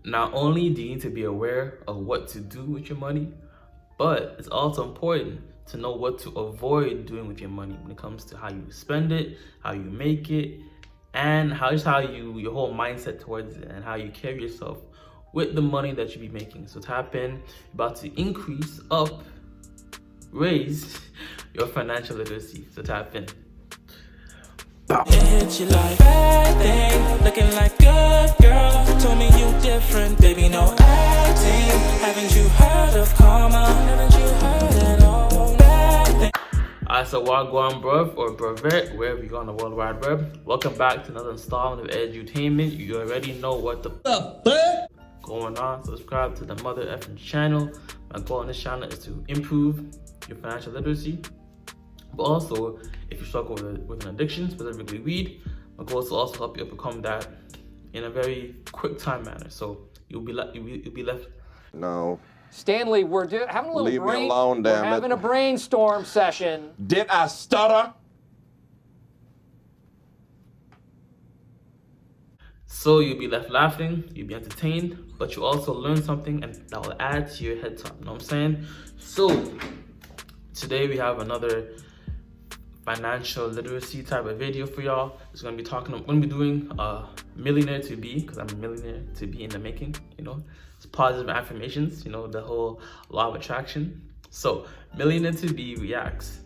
Not only do you need to be aware of what to do with your money, but it's also important to know what to avoid doing with your money when it comes to how you spend it, how you make it, and your whole mindset towards it and how you carry yourself with the money that you be making. So tap in, about to raise your financial literacy. So tap in. It hit you like bad thing, looking like good girl. Told me you different, baby, no acting. Haven't you heard of karma? Haven't you heard it all? Bad thing. So wagwan bruv or bruvette, wherever you go on the World Wide Web. Welcome back to another installment of Edutainment. You already know what the going on. Subscribe to the mother effing channel. My goal on this channel is to improve your financial literacy. But also, if you struggle with an addiction, specifically weed, my goal is to also help you overcome that in a very quick time manner. So you'll be left. No. Stanley, we're having a little Leave me brain. alone, damn we're it. having a brainstorm session. Did I stutter? So you'll be left laughing, you'll be entertained, but you also learn something and that will add to your head top. You know what I'm saying? So today we have another financial literacy type of video for y'all. It's gonna be doing millionaire to be, because I'm a millionaire to be in the making, you know. It's positive affirmations, you know, the whole law of attraction. So millionaire to be reacts.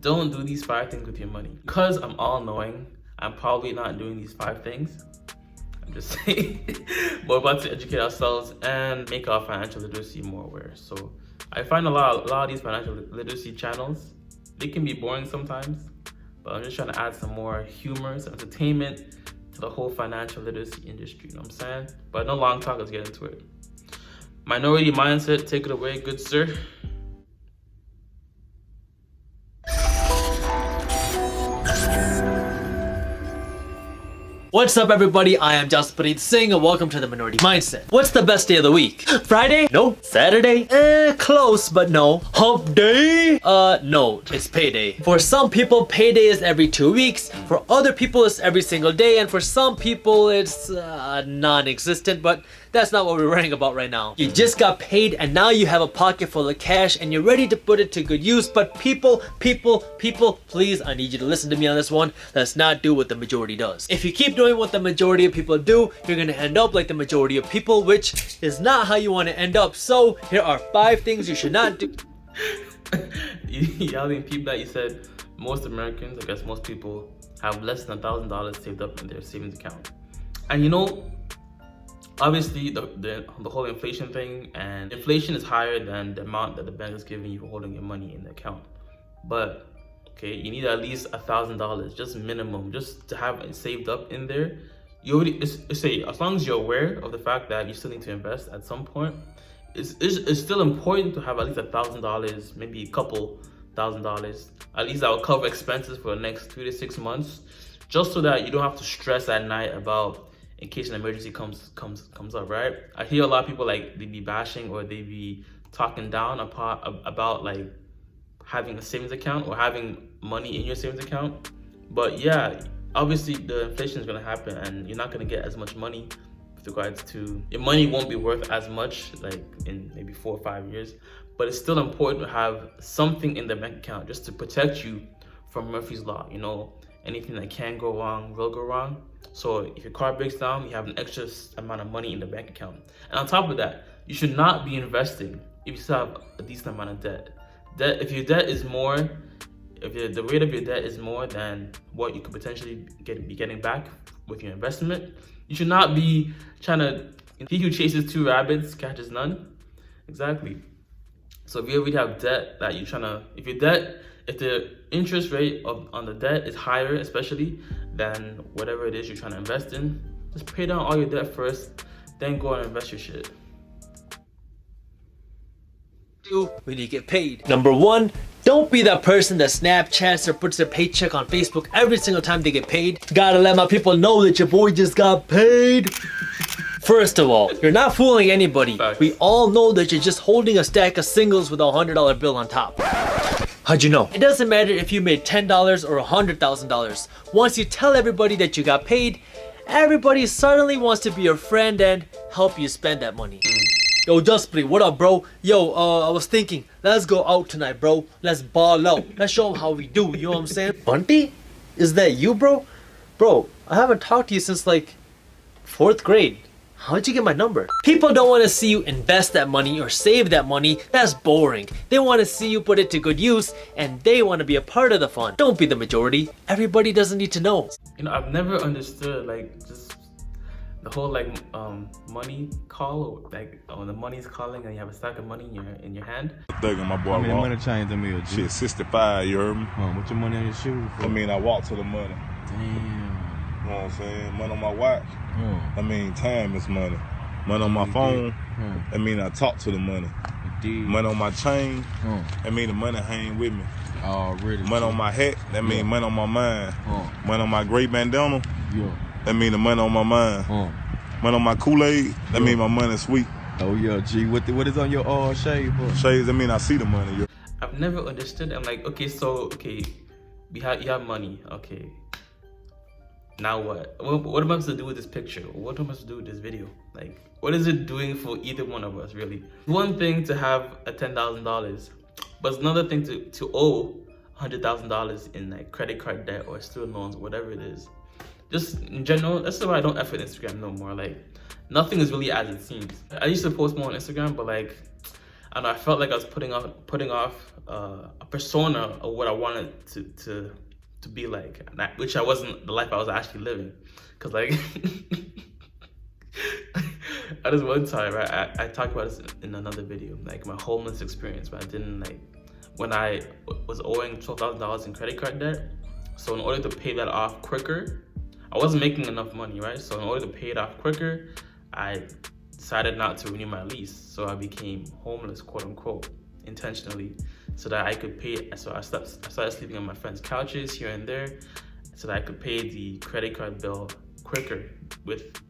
Don't do these 5 things with your money. Because I'm all knowing, I'm probably not doing these 5 things. I'm just saying. We're about to educate ourselves and make our financial literacy more aware. So I find a lot of these financial literacy channels, they can be boring sometimes, but I'm just trying to add some more humor, some entertainment to the whole financial literacy industry, you know what I'm saying? But no long talk, let's get into it. Minority mindset, take it away, good sir. What's up everybody, I am Jaspreet Singh and welcome to the Minority Mindset. What's the best day of the week? Friday? No. Saturday? Close, but no. Hump day? No, it's payday. For some people, payday is every 2 weeks. For other people, it's every single day. And for some people, it's non-existent, but that's not what we're worrying about right now. You just got paid and now you have a pocket full of cash and you're ready to put it to good use. But people, please, I need you to listen to me on this one. Let's not do what the majority does. If you keep doing what the majority of people do, you're gonna end up like the majority of people, which is not how you want to end up. So here are 5 things you should not do. Y'all didn't peep that? You said most Americans, I guess most people, have less than $1,000 saved up in their savings account. And you know, obviously the whole inflation thing, and inflation is higher than the amount that the bank is giving you for holding your money in the account. But okay, you need at least $1,000, just minimum, just to have it saved up in there. You already say, as long as you're aware of the fact that you still need to invest at some point, it's still important to have at least $1,000, maybe a couple $1,000. At least that will cover expenses for the next 3 to 6 months, just so that you don't have to stress at night about in case an emergency comes up, right? I hear a lot of people like they be bashing or they be talking down about like having a savings account or having money in your savings account. But yeah, obviously the inflation is gonna happen and you're not gonna get as much money with regards to, your money won't be worth as much like in maybe 4 or 5 years. But it's still important to have something in the bank account just to protect you from Murphy's Law, you know, anything that can go wrong will go wrong. So if your car breaks down, you have an extra amount of money in the bank account. And on top of that, you should not be investing if you still have a decent amount of debt. If your debt is more, if the rate of your debt is more than what you could potentially be getting back with your investment, you should not be trying to, he who chases 2 rabbits catches none. Exactly. So if you already have debt that you're trying to, if the interest rate on the debt is higher, especially than whatever it is you're trying to invest in, just pay down all your debt first, then go and invest your shit. When you get paid. Number 1, don't be that person that Snapchats or puts their paycheck on Facebook every single time they get paid. Gotta let my people know that your boy just got paid. First of all, you're not fooling anybody. We all know that you're just holding a stack of singles with a $100 bill on top. How'd you know? It doesn't matter if you made $10 or $100,000. Once you tell everybody that you got paid, everybody suddenly wants to be your friend and help you spend that money. Yo, Justly, what up, bro? Yo, I was thinking, let's go out tonight, bro. Let's ball out. Let's show them how we do, you know what I'm saying? Bunty? Is that you, bro? Bro, I haven't talked to you since like 4th grade. How'd you get my number? People don't want to see you invest that money or save that money. That's boring. They want to see you put it to good use and they want to be a part of the fun. Don't be the majority. Everybody doesn't need to know. You know, I've never understood like just the whole like money call, or like when the money's calling and you have a stack of money in your hand. Thugging my boy. How many money change in me? Shit, 65, you heard me? What's your money on your shoes for? I mean, I walk to the money. Damn. You know what I'm saying? Money on my watch. I mean, time is money. Money on my phone. I mean, I talk to the money. Money on my chain. I mean, the money hang with me. Already. Money on my hat. That mean money on my mind. Money on my gray bandana. Yeah. That mean the money on my mind. Money on my Kool-Aid. That mean my money sweet. Oh yeah, G. What is on your shade, bro? Shades. I mean, I see the money. Yeah. I've never understood. I'm like, okay, so you have money. Okay. Now what? What am I supposed to do with this picture? What am I supposed to do with this video? Like, what is it doing for either one of us, really? One thing to have a $10,000, but it's another thing to owe $100,000 in like credit card debt or student loans, whatever it is. Just in general, that's why I don't effort Instagram no more. Like, nothing is really as it seems. I used to post more on Instagram, but like, I don't know, I felt like I was putting off a persona of what I wanted to be like, which I wasn't the life I was actually living. Cause like, at this one time, right, I talked about this in another video, like my homeless experience, but I didn't like, when I was owing $12,000 in credit card debt. So in order to pay that off quicker, I wasn't making enough money, right? So in order to pay it off quicker, I decided not to renew my lease. So I became homeless, quote unquote, intentionally, so that I could pay. So I started sleeping on my friends' couches here and there, so that I could pay the credit card bill quicker with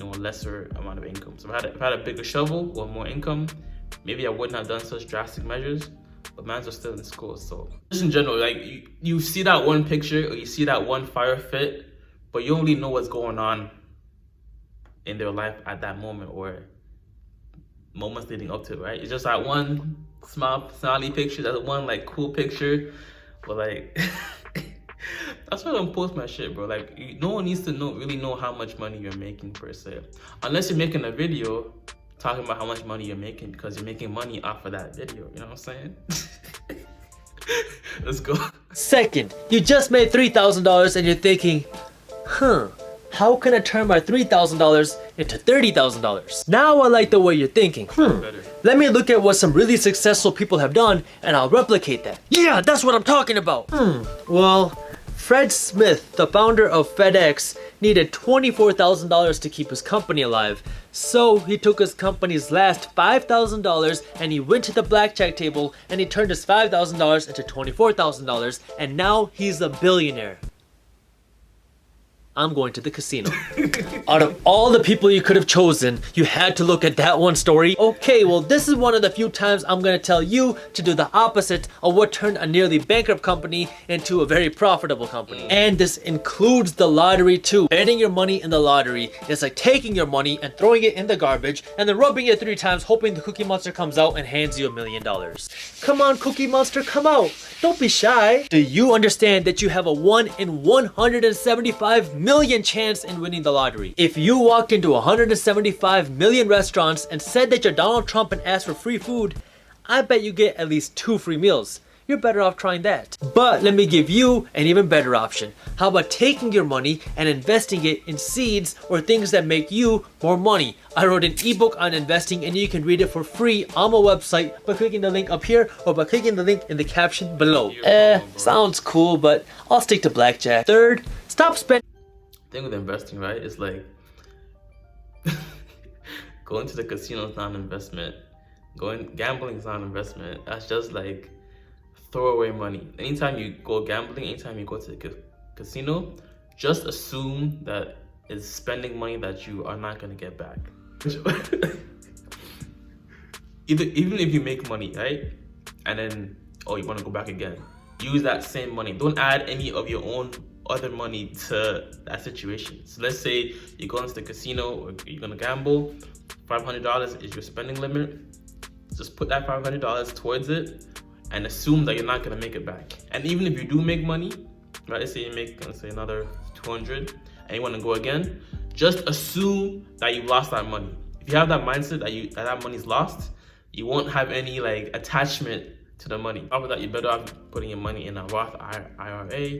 a lesser amount of income. So if I had a bigger shovel or more income, maybe I wouldn't have done such drastic measures. But mans are still in school, so just in general, like you see that one picture or you see that one fire fit, but you don't really know what's going on in their life at that moment or moments leading up to it, right? It's just that one smiley picture, that one like cool picture, but like that's why I don't post my shit, bro. Like no one needs to really know how much money you're making per se, unless you're making a video talking about how much money you're making because you're making money off of that video, you know what I'm saying? Let's go. Second, you just made $3,000 and you're thinking, how can I turn my $3,000 into $30,000? Now I like the way you're thinking. Let me look at what some really successful people have done and I'll replicate that. Yeah, that's what I'm talking about. Well, Fred Smith, the founder of FedEx, needed $24,000 to keep his company alive. So he took his company's last $5,000 and he went to the blackjack table and he turned his $5,000 into $24,000 and now he's a billionaire. I'm going to the casino. Out of all the people you could have chosen, you had to look at that one story. Okay, well this is one of the few times I'm gonna tell you to do the opposite of what turned a nearly bankrupt company into a very profitable company. And this includes the lottery too. Betting your money in the lottery is like taking your money and throwing it in the garbage and then rubbing it 3 times hoping the Cookie Monster comes out and hands you $1 million. Come on, Cookie Monster, come out. Don't be shy. Do you understand that you have a 1 in 175 million chance in winning the lottery? If you walked into 175 million restaurants and said that you're Donald Trump and asked for free food, I bet you get at least 2 free meals. You're better off trying that. But let me give you an even better option. How about taking your money and investing it in seeds or things that make you more money? I wrote an ebook on investing and you can read it for free on my website by clicking the link up here or by clicking the link in the caption below. Sounds cool, but I'll stick to blackjack. Third, stop spending. Thing with investing, right, is like going to the casino is not an investment. Gambling is not an investment. That's just like throwaway money. Anytime you go gambling, anytime you go to the casino, just assume that it's spending money that you are not gonna get back. Even if you make money, right, and then you want to go back again, use that same money. Don't add any of your own other money to that situation. So let's say you go into the casino or you're gonna gamble, $500 is your spending limit. Just put that $500 towards it and assume that you're not gonna make it back. And even if you do make money, right, let's say you make, let's say, another 200 and you wanna go again, just assume that you've lost that money. If you have that mindset that that money's lost, you won't have any like attachment to the money. After that, you're better off putting your money in a Roth IRA,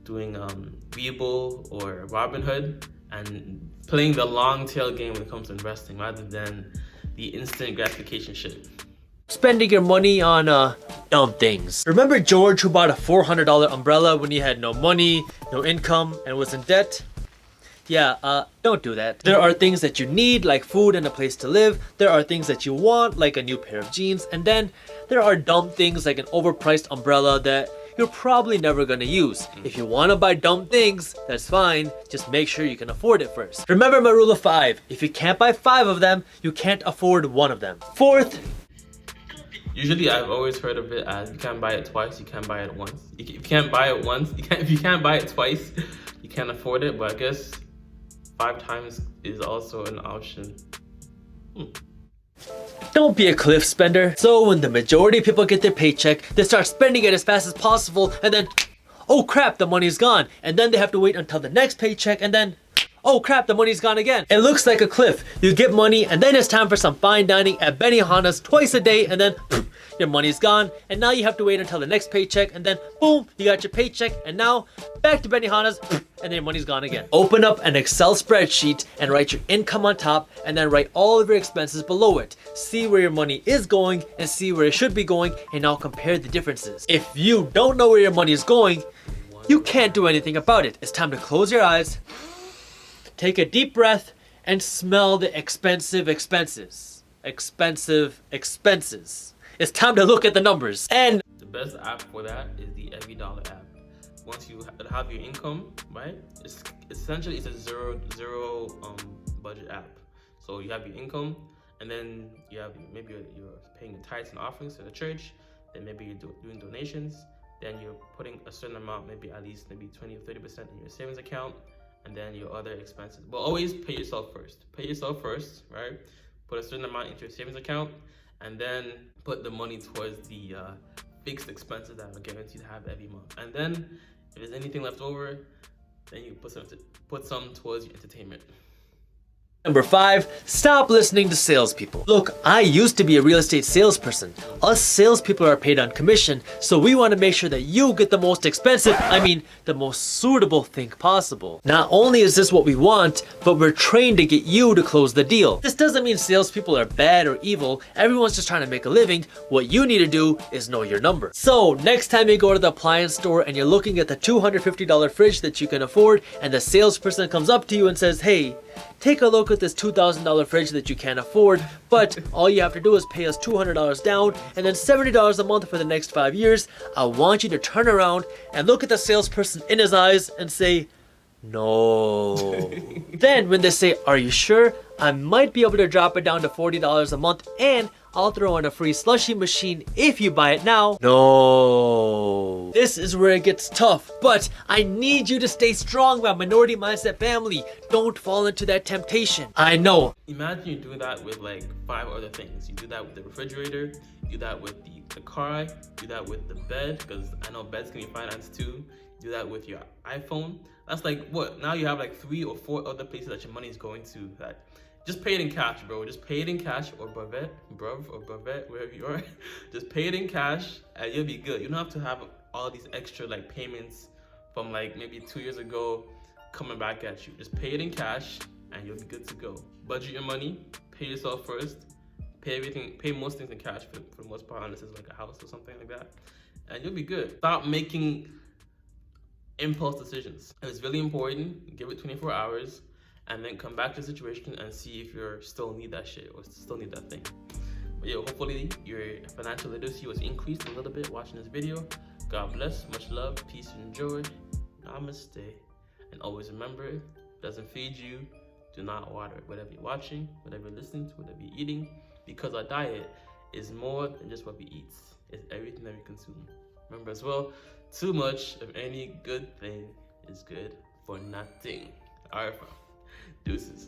doing Webull or Robinhood, and playing the long tail game when it comes to investing rather than the instant gratification shit. Spending your money on dumb things. Remember George who bought a $400 umbrella when he had no money, no income, and was in debt? Yeah, don't do that. There are things that you need, like food and a place to live. There are things that you want, like a new pair of jeans. And then there are dumb things like an overpriced umbrella that you're probably never gonna use. If you wanna buy dumb things, that's fine. Just make sure you can afford it first. Remember my rule of 5. If you can't buy 5 of them, you can't afford 1 of them. 4th, usually I've always heard of it as you can't buy it twice, you can't buy it once. If you can't buy it once, if you can't buy it twice, you can't afford it. But I guess 5 times is also an option. don't be a cliff spender. So when the majority of people get their paycheck, they start spending it as fast as possible, and then, oh crap, the money's gone. And then they have to wait until the next paycheck, and then, oh crap, the money's gone again. It looks like a cliff. You get money, and then it's time for some fine dining at Benihana's twice a day, and then your money's gone, and now you have to wait until the next paycheck, and then boom, you got your paycheck, and now back to Benihana's, and then your money's gone again. Open up an Excel spreadsheet and write your income on top, and then write all of your expenses below it. See where your money is going, and see where it should be going, and now compare the differences. If you don't know where your money is going, you can't do anything about it. It's time to close your eyes, take a deep breath, and smell the expensive expenses. Expensive expenses. It's time to look at the numbers. And the best app for that is the Every Dollar app. Once you have your income, right? It's essentially a zero budget app. So you have your income, and then you have maybe you're paying the tithes and offerings to the church. Then maybe you're doing donations. Then you're putting a certain amount, maybe at least maybe 20 or 30% in your savings account, and then your other expenses. But always pay yourself first. Pay yourself first, right? Put a certain amount into your savings account, and then put the money towards the fixed expenses that are guaranteed to have every month. And then if there's anything left over, then you put some towards your entertainment. Number 5, stop listening to salespeople. Look, I used to be a real estate salesperson. Us salespeople are paid on commission, so we want to make sure that you get the most expensive, the most suitable thing possible. Not only is this what we want, but we're trained to get you to close the deal. This doesn't mean salespeople are bad or evil. Everyone's just trying to make a living. What you need to do is know your number. So next time you go to the appliance store and you're looking at the $250 fridge that you can afford, and the salesperson comes up to you and says, hey, take a look at this $2,000 fridge that you can't afford, but all you have to do is pay us $200 down and then $70 a month for the next 5 years. I want you to turn around and look at the salesperson in his eyes and say, no. Then when they say, are you sure? I might be able to drop it down to $40 a month, and I'll throw in a free slushie machine if you buy it now. No. This is where it gets tough, but I need you to stay strong, my minority mindset family. Don't fall into that temptation. I know. Imagine you do that with like 5 other things. You do that with the refrigerator, you do that with the car, you do that with the bed, because I know beds can be financed too. You do that with your iPhone. That's like what? Now you have like 3 or 4 other places that your money is going to. That just pay it in cash, bro. Just pay it in cash, or bruv, wherever you are. Just pay it in cash and you'll be good. You don't have to have all these extra like payments from like maybe 2 years ago coming back at you. Just pay it in cash and you'll be good to go. Budget your money, pay yourself first, pay most things in cash for the most part, unless it's like a house or something like that, and you'll be good. Stop making impulse decisions. It's really important. Give it 24 hours and then come back to the situation and see if you still need that shit or still need that thing. But yeah, hopefully your financial literacy was increased a little bit watching this video. God bless, much love, peace and joy. Namaste. And always remember, if it doesn't feed you, do not water it. Whatever you're watching, whatever you're listening to, whatever you're eating, because our diet is more than just what we eat. It's everything that we consume. Remember as well, too much of any good thing is good for nothing. Alright, fam. Deuces.